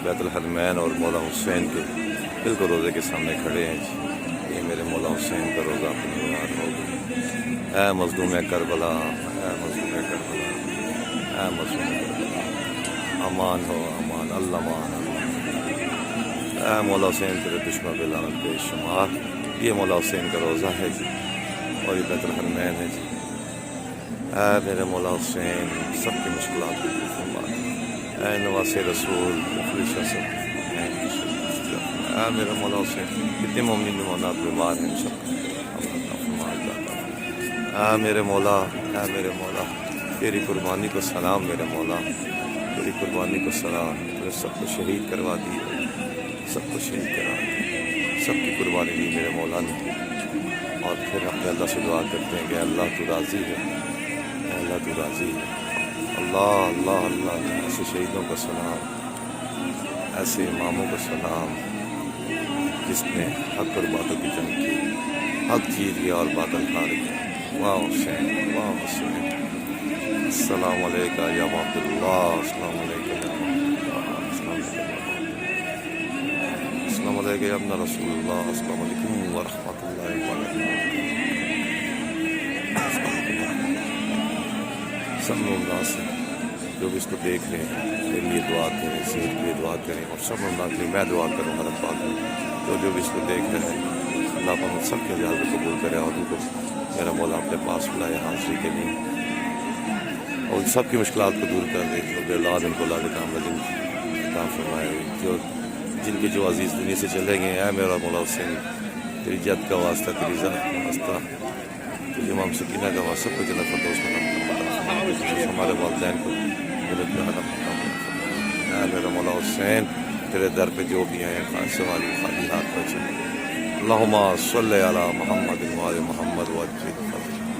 بیت الحرمین اور مولا حسین کے بالکل روزے کے سامنے کھڑے ہیں جی. یہ میرے مولا حسین کا روزہ اپنی بنیاد ہوگا. اے مظلوم کربلا، اے مظلوم کربلا، اے مظلوم کربلا، امان ہو امان، اللہ مان اللہ. اے مولا حسین تیرے دشمن پہ لعنت بے شمار. یہ مولا حسین کا روزہ ہے جی، اور یہ بیت الحرمین ہے جی. اے میرے مولا حسین سب کی مشکلات کو دور فرما. اے نواس رسول مخلص سب. اے میرے مولا حسین کتنے مومنین مومنات بیمار ہیں، سب اے میرے مولا، اے میرے مولا تیری قربانی کو سلام. میرے مولا تیری قربانی کو سلام. تو سب کو شہید کروا دی، سب کو شہید کروا دی، سب کی قربانی دی میرے مولا نے. اور پھر اپنے اللہ سے دعا کرتے ہیں کہ اللہ تو راضی ہے، اے اللہ تو راضی ہے. اللہ اللہ اللہ. ایسے شہیدوں کو سلام، ایسے اماموں کو سلام جس نے حق اور باطل کی جنگ کی، حق جیت گیا اور باطل ہار گیا. واہ حسین، واہ حسین. السلام علیکم یا عبد اللہ، السلام علیکم یا السلام علیکم یا ابن رسول اللہ، السلام علیکم ورحمۃ اللہ وبرکاتہ. سب لوگ سے جو بھی اس کو دیکھ رہے ہیں میرے لیے دعا کریں، صحت کے لیے دعا کریں، اور سب لوگ کے لیے میں دعا کروں ہر پاک جو بھی اس کو دیکھ رہے ہیں. اللہ پاک سب کے لحاظ کو قبول کرے اور ان کو میرا مولا اپنے پاس بلائے حاضری کے لیے، اور ان سب کی مشکلات کو دور کر دے. جو بے اولاد ان کو اولاد کاملہ عطا فرمائے. جن کے جو عزیز دنیا سے چلے گئے، اے میرا مولا حسین تیری جد کا واسطہ، تیری ذات کا واسطہ، تیری امام سکینہ کا واسطہ، سب کو جنت فردوس میں ہمارے والدین کو جنت میں عطا فرمائے. اے میرا مولا حسین تیرے در پہ جو بھی ہیں خاص والی خالی ہاتھ پر چلے. اللہم صلی علی محمد و آل محمد وعجل فرجہ.